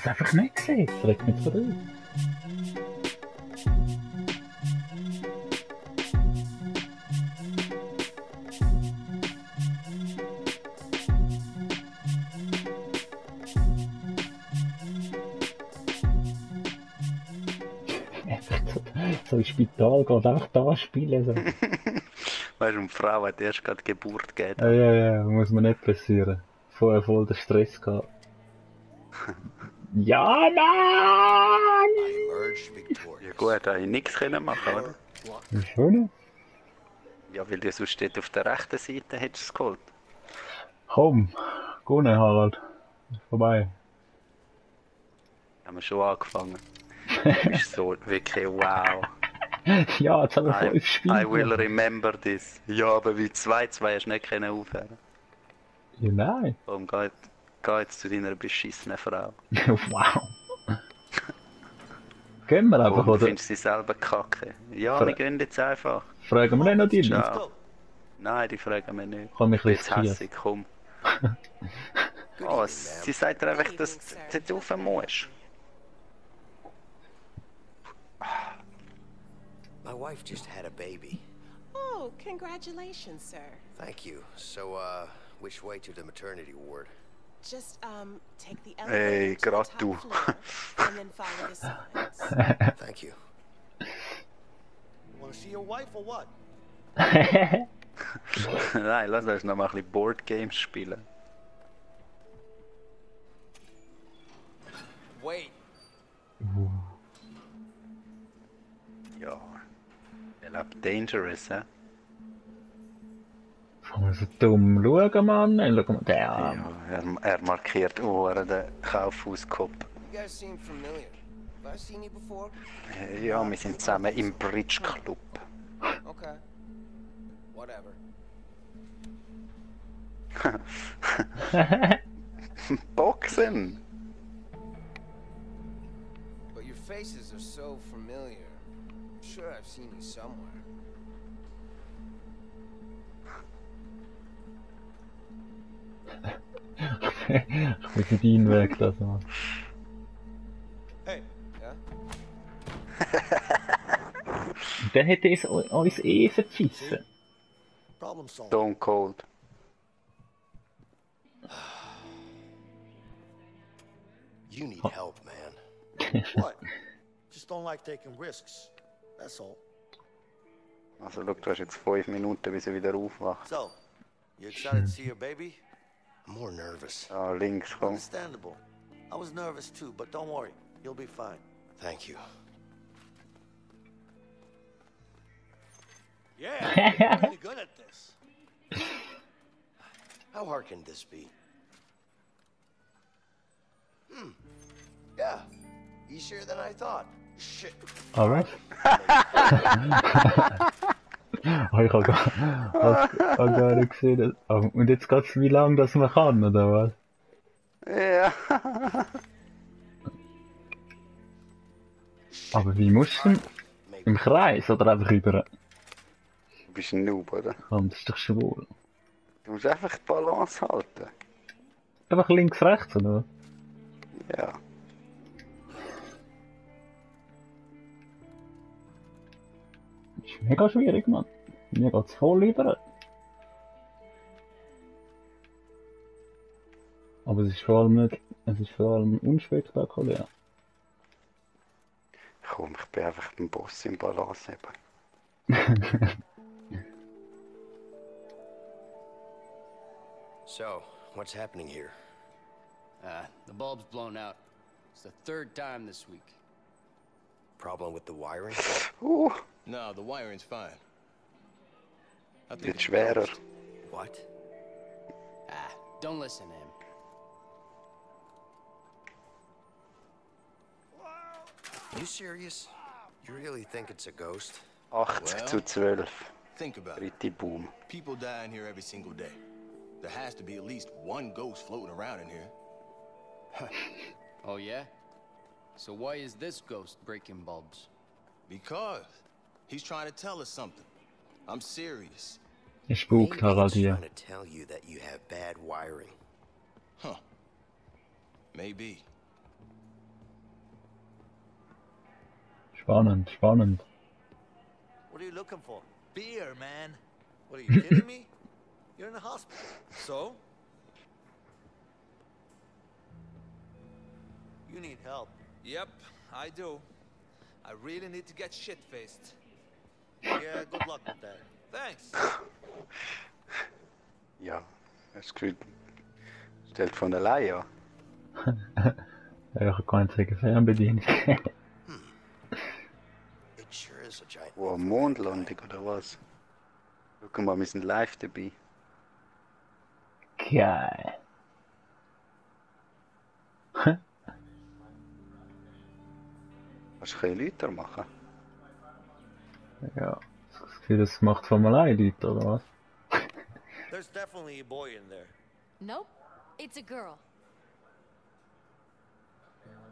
es einfach nicht gesehen. Das regt mich so auf. So ins Spital gehen, einfach da spielen. So. Weißt du, eine Frau hat erst gerade Geburt gegeben. Ja, muss man nicht passieren. Vorher voll der Stress gehabt. Ja, nein! Ja gut, da ich nichts können machen, oder? Wieso nicht? Ja, weil du sonst dort auf der rechten Seite hättest es geholt. Komm, geh nicht, Harald. Vorbei. Haben wir schon angefangen. Du bist so wirklich wow. Ja, jetzt haben wir 5 Spiele. I will remember this. Ja, aber wie 2-2 hast du nicht können aufhören. Ja, nein. Warum geh jetzt zu deiner beschissenen Frau? Wow. Gehen wir einfach, Warum oder? findest du sie selber kacke? Ja, wir gehen jetzt einfach. Fragen wir nicht noch die? Ciao. Nein, die fragen wir nicht. Komm, ich Jetzt riskiere. hässig, komm. Oh, sie sagt dir einfach, dass du jetzt rauf musst. My wife just had a baby. Oh, congratulations, sir. Thank you. So, which way to the maternity ward? Just, take the Hey, elevator to the grad top du. floor, and then follow the signs. Thank you. Want to see your wife or what? Nein, lass uns noch mal ein bisschen Boardgames spielen. Wait. Ja. Er lebt dangerous, hä? Kann man so dumm schauen, Mann? Schau mal, der. Ja, er markiert Ohren, den Kaufhauskopf. You guys seem familiar. Have I seen you before? Ja, wir sind zusammen im Bridge Club. Okay. Whatever. Boxen! But your faces are so familiar. I'm sure I've seen you somewhere. Ich muss ihn weglassen, Mann. Hey. Ja? Der hätte uns eh verschissen. Problem solved. Stone Cold. You need help, man. What? Just don't like taking risks. That's all. Also, schau, du hast jetzt 5 Minuten, bis er wieder aufwacht. So, you excited to see your baby? I'm more nervous. Ah, links, komm. Understandable. I was nervous too, but don't worry. You'll be fine. Thank you. Yeah, you're really good at this. How hard can this be? Yeah, easier than I thought. Shit. Alright. Oh, ich hab gar nicht gesehen. Und jetzt geht's wie lange das man kann, oder was? Ja. Aber wie musst du denn? Im Kreis oder einfach über? Du bist ein Noob, oder? Komm, das ist doch schwul. Du musst einfach die Balance halten. Einfach links, rechts, oder? Ja. Das ist mega schwierig, Mann. Mir geht's voll über. Aber es ist vor allem nicht, es ist vor allem unspektakulär. Komm, ich bin einfach beim Boss im Balance eben. So, what's happening here? The bulb's blown out. It's the 3rd time this week. Problem with the wiring? No, the wiring's fine. I think Wird schwerer. What? Don't listen to him. You serious? You really think it's a ghost? 80-12. think about it. Gritibaunz. People die in here every single day. There has to be at least one ghost floating around in here. Oh, yeah? So why is this ghost breaking bulbs? Because he's trying to tell us something. I'm serious. Es spukt, Harald, Maybe hier. he's trying to tell you that you have bad wiring. Huh. Maybe. Spannend, spannend. What are you looking for? Beer, man. What are you kidding me? You're in the hospital. So? You need help. Yep, I do. I really need to get shit-faced. Yeah, good luck with that. Thanks. Ja, das Gefühl stellt von allein an. Ja, ich kann nicht sagen, Fernbedienung. It sure is a giant. Wow, Mondlandung oder was? Guck mal, wir sind live dabei. Geil. Kannst du ein bisschen lauter machen? Ja, das Gefühl, das macht von allein Leute, oder was? There's definitely a boy in there. Nope, it's a girl.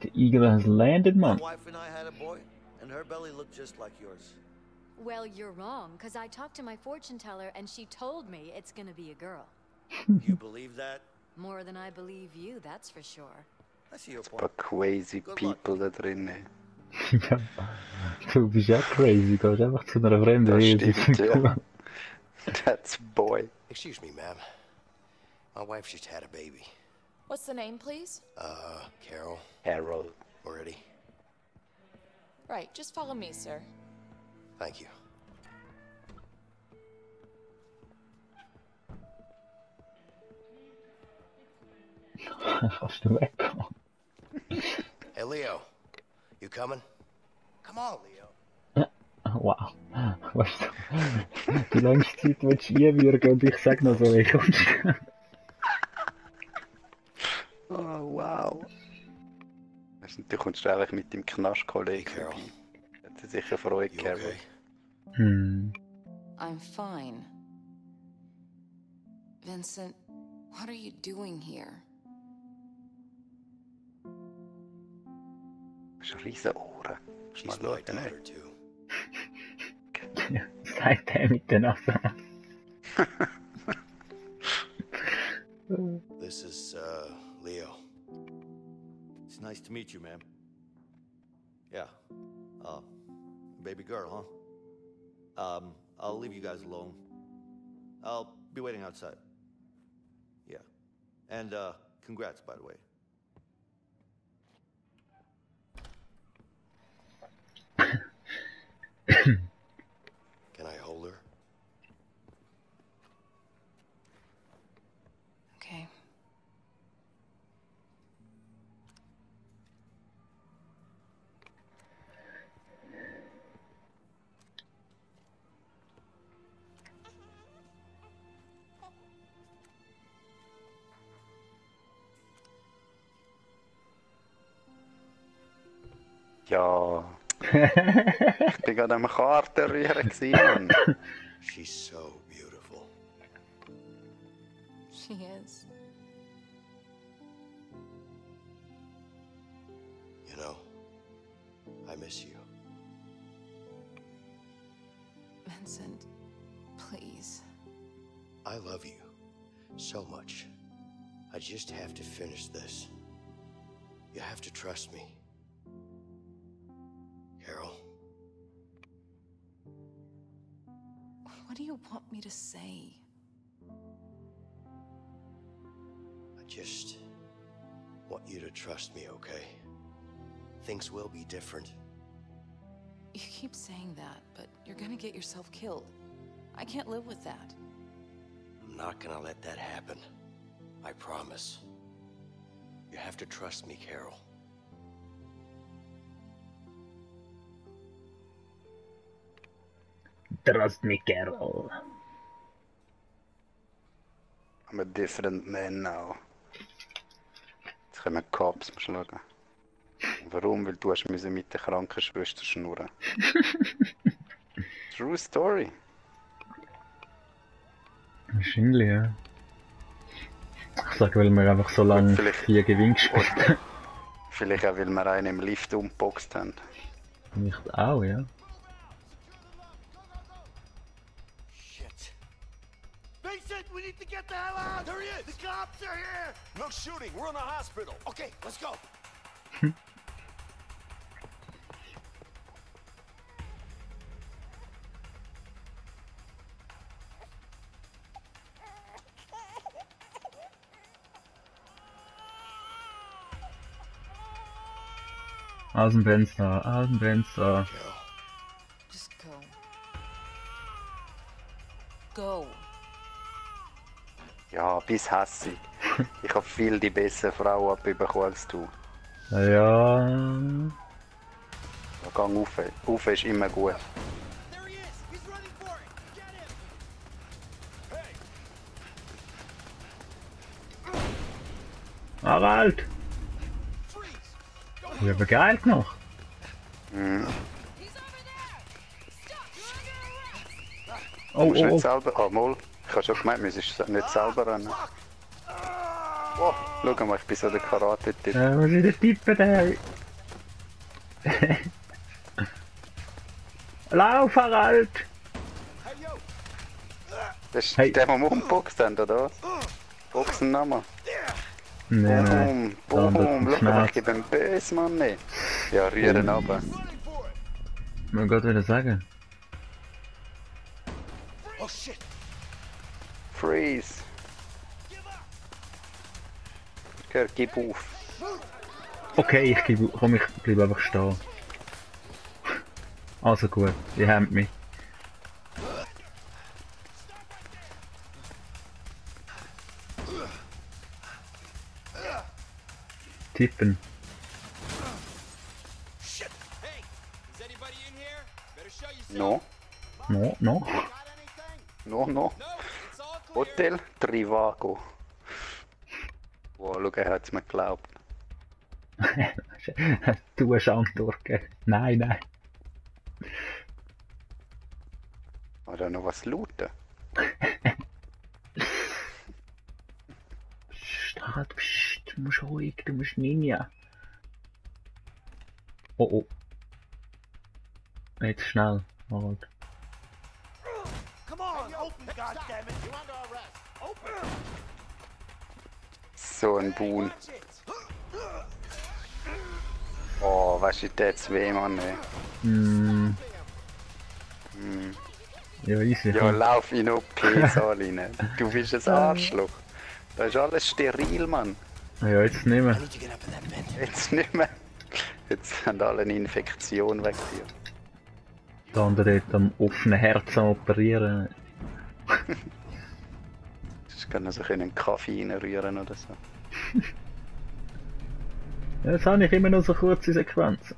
The eagle has landed, My man. wife and I had a boy, and her belly looked just like yours. Well, you're wrong, because I talked to my fortune teller and she told me it's gonna be a girl. You believe that? More than I believe you, that's for sure. I see your Ein paar point. crazy Good people da drinnen. Ja, du bist ja crazy, du gehst einfach zu einer fremden Das Ehe. stimmt, ja. That's a boy. Excuse me, ma'am. My wife just had a baby. What's the name, please? Carol. Harold. Already. Right, just follow me, sir. Thank you. Kannst du wegkommen? Hey, Leo. You coming? Come on, Leo. Wow. Weißt du, die längste Zeit willst du einwürgen und ich sag noch so, wie kommst du? Oh, wow. Du kommst eigentlich mit dem Knastkollegen Carol. vorbei. Hat er sicher Freude, You Carol. okay? Hm. I'm fine. Vincent, what are you doing here? Du hast riesen Ohren. Musst mal She's my schauen, ne? daughter, too. Ja, sagt er mit der Nase. This is, Leo. It's nice to meet you, ma'am. Yeah. Baby girl, huh? I'll leave you guys alone. I'll be waiting outside. Yeah. And, congrats, by the way. Can I hold her? Okay. Ja. Ich bin gerade am Karten rühren gewesen. She's so beautiful. She is. You know, I miss you. Vincent, please. I love you so much. I just have to finish this. You have to trust me. Carol, What do you want me to say? I just want you to trust me, okay? Things will be different. You keep saying that, but you're gonna get yourself killed. I can't live with that. I'm not gonna let that happen. I promise. You have to trust me, Carol. Trust me, Carol. I'm a different man now. Jetzt kommen Cops schlagen. Warum? Weil du hast müssen mit der Krankenschwester schnurren. True story. Wahrscheinlich, ja. Ich sag, weil wir einfach so lange Vielleicht- 4 Gewinn gespielt haben. Vielleicht auch, weil wir einen im Lift umgeboxt haben. Nicht auch, ja. Shit. Vincent, we need to get the hell out! There he is! The cops are here! No shooting. We're in the hospital. Okay, let's go. Aus dem Fenster, aus dem Fenster. Just go. Go. Ja, bis hässig. Ich habe viel die bessere Frau abbekommen als du. Ja. Ja, gang rauf. Rauf ist immer gut. Harald! Ich habe geil gemacht. Mhm. Oh, Du musst oh, nicht oh. selber... Ah, mal. Ich habe schon gemeint, du musst nicht selber rennen. Oh, schau mal, ich bin so der Karate-Typ. Was ist der Typ der? Lauf, Harald! Das ist Hey. der, den wir umgeboxt haben, oder was? Boxen nochmal. Nein, Boom, nein. boom. Schau mal, ich gebe ihm böse, Mann. Nee. Ja, rühren runter. Man Gott wieder sagen. Oh shit! Freeze. Gehör, gib auf. Okay, komm, ich bleib einfach stehen. Also gut, ihr habt mich. Tippen. No. No, no. No, no. Hotel Trivago. Wow, schau, er hat es mir geglaubt. Du hast Antwort gegeben. Nein, nein. Oder noch was looten? Psst, du musst ruhig, du musst Ninja. Oh oh. Jetzt schnell, Harald. Come on, open, goddammit! You're under arrest. Open! So ein Buhn. Oh, was ist jetzt weh, Mann, ey. Ja, easy. Ja, lauf in den OP-Saal rein. Du bist ein Arschloch. Da ist alles steril, Mann. Ja, jetzt nicht mehr. Jetzt nicht mehr. Jetzt haben alle eine Infektion weg hier. Der andere dort am offenen Herzen operieren. Sonst können sie einen Kaffee reinrühren oder so. Ja, jetzt habe ich immer noch so kurze Sequenzen.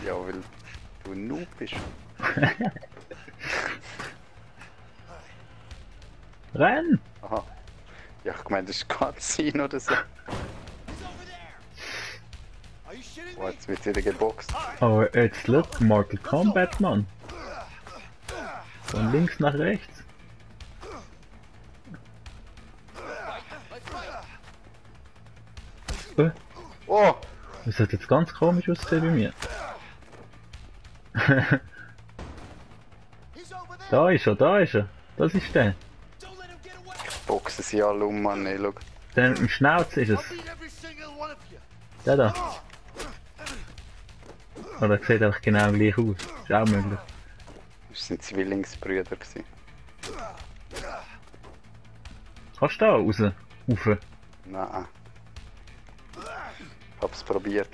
Ja, weil du ein Noob bist. Renn! Aha. Ja, ich meine, das ist Cutscene oder so. Oh, jetzt wird wieder geboxt. Oh, jetzt look, Mortal Kombat, Mann. Von links nach rechts. Oh! Das hat jetzt ganz komisch ausgesehen bei mir. Da ist er, da ist er. Das ist der. Boxen sie alle um, Mann, ey, schau. Der mit dem Schnauz ist es. Der da. Oder sieht einfach genau gleich aus. Ist auch möglich. Das sind Zwillingsbrüder gewesen. Kannst du da raus? Rauf? Nein. Hab's probiert.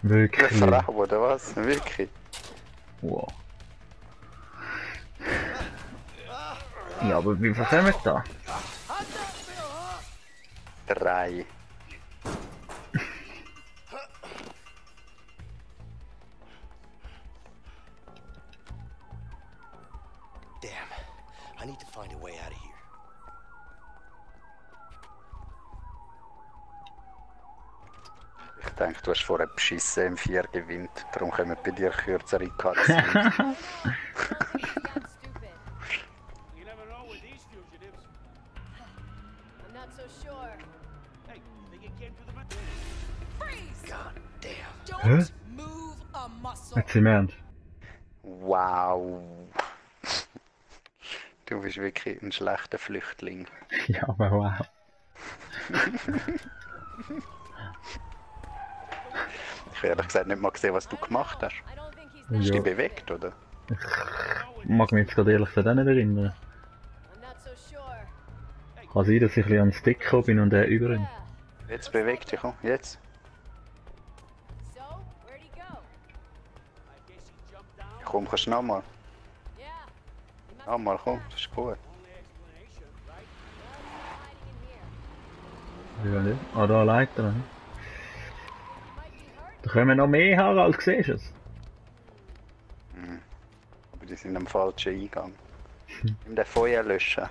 Wirklich? Eine Frau, oder was? Wirklich? Wow. Ja, aber wie viel haben wir da? 3. Damn. I need to find a way out of here. Ich denke, du hast vorher beschissen im 4 gewinnt. Darum kommen bei dir kürzere Cutscenes. Hä? Jetzt im Ernst? Wow. Du bist wirklich ein schlechter Flüchtling. Ja, aber wow. Ich habe ehrlich gesagt nicht mal gesehen, was du gemacht hast. Hast du Ja. dich bewegt, oder? Ich mag mich jetzt gerade ehrlich gesagt auch nicht erinnern. Kann sein, dass ich ein bisschen an den Stick gekommen bin und er über ihn. Jetzt beweg dich, komm, jetzt. Komm, kannst du nochmal. Nochmal, komm, das ist gut. Ja, nicht. Ah, da Leiter. Ne? Da kommen noch mehr Harald, siehst du es? Aber die sind am falschen Eingang. In den Feuer löschen.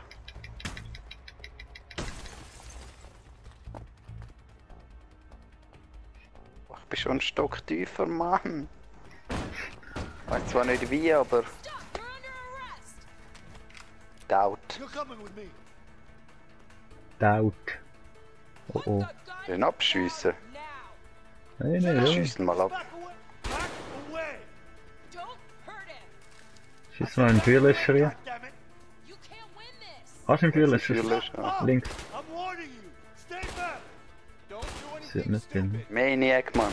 Ich bin schon ein Stock tiefer, Mann. Ich weiß zwar nicht wie, aber... Doubt. Doubt. Oh oh. Den abschiessen. Nein, nein, ja. Schiessen mal ab. Schieß mal einen Feuerlöscher rein. Hast du einen Feuerlöscher? Ja. Links. Sieht nicht drin. Maniac, Mann.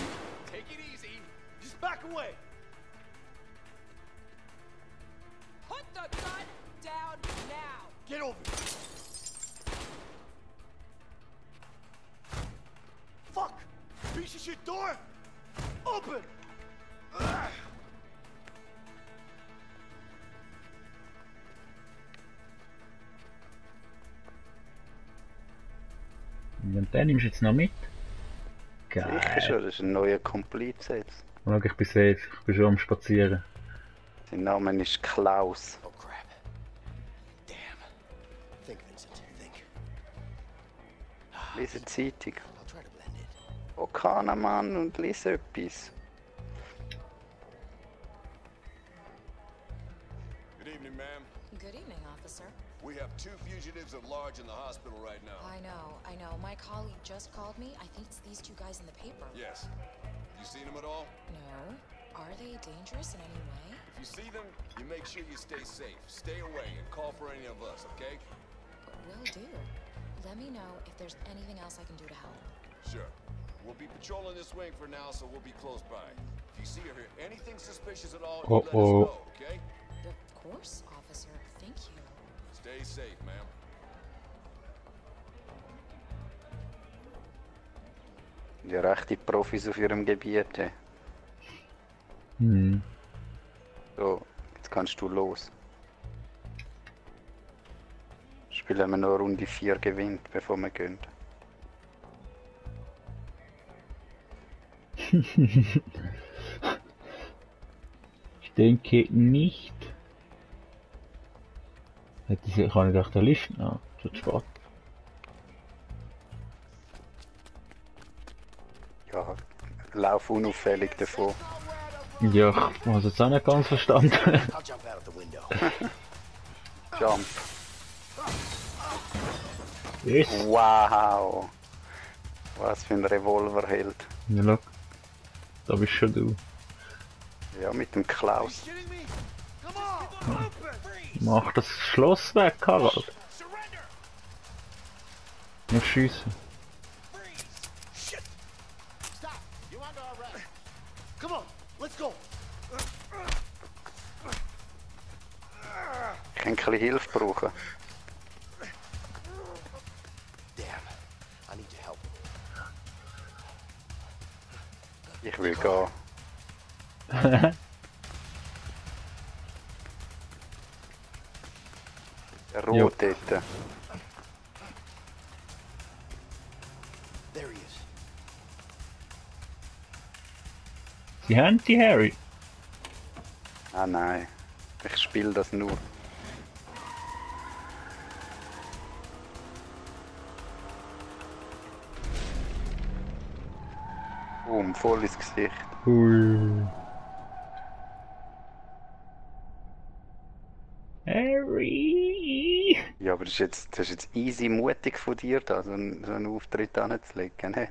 Get over here. Fuck! Piece of shit door! Open! Und den nimmst du jetzt noch mit? Sicher Geil. schon, das ist ein neuer Complete-Set. Schau, ich bin safe. Ich bin schon am Spazieren. Sein Name ist Klaus. Oh crap. Damn. Think, Vincent, think. Lese Zeitung. I'll try to blend in. Oh, keiner Mann und lese etwas. Good evening, ma'am. Good evening, officer. We have 2 fugitives at large in the hospital right now. I know. My colleague just called me. I think it's these 2 guys in the paper. Yes. You seen them at all? No. Are they dangerous in any way? If you see them, you make sure you stay safe. Stay away and call for any of us, okay? Will do. Let me know if there's anything else I can do to help. Sure. We'll be patrolling this wing for now, so we'll be close by. If you see or hear anything suspicious at all, you let us know, okay? Of course, officer. Thank you. Stay safe, ma'am. Die rechte Profis auf ihrem Gebiet. Hey. Hm. So, jetzt kannst du los. Spielen wir noch Runde 4 gewinnt, bevor wir gehen. Ich denke nicht. Hätte sie, kann ich auf der Liste? Ah, zu spät. Ja, lauf unauffällig davon. Ja, ich habe es jetzt auch nicht ganz verstanden. I'll jump out of the window. Jump. Yes. Wow! Was für ein Revolverheld. Ja, schau. Da bist schon du. Ja, mit dem Klaus. Mach das Schloss weg, Harald. Nicht schiessen. Come on, let's go. Ich kann ein bisschen Hilfe brauchen. Damn. I need your help. Ich will gehen. Der Rot dort. There he is. Die haben die Harry. Ah nein, ich spiele das nur. Voll ins Gesicht. Hui. Harry! Ja, aber das ist jetzt easy mutig von dir, da so einen Auftritt anzulegen. Ne?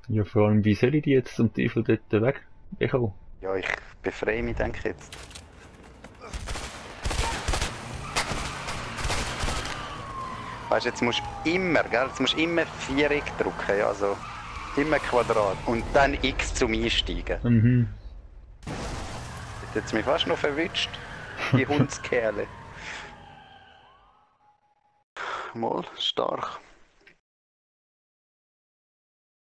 Ja, vor allem, wie soll ich die jetzt zum Teufel dort wegbekommen? Ja, ich befreie mich, denke ich jetzt. Weißt du, jetzt musst du immer, gell? Jetzt musst du immer Viereck drücken, ja, so. Immer Quadrat. Und dann X zum Einsteigen. Mhm. Hat jetzt mich fast noch verwünscht. Die Hundskerle. Mal stark.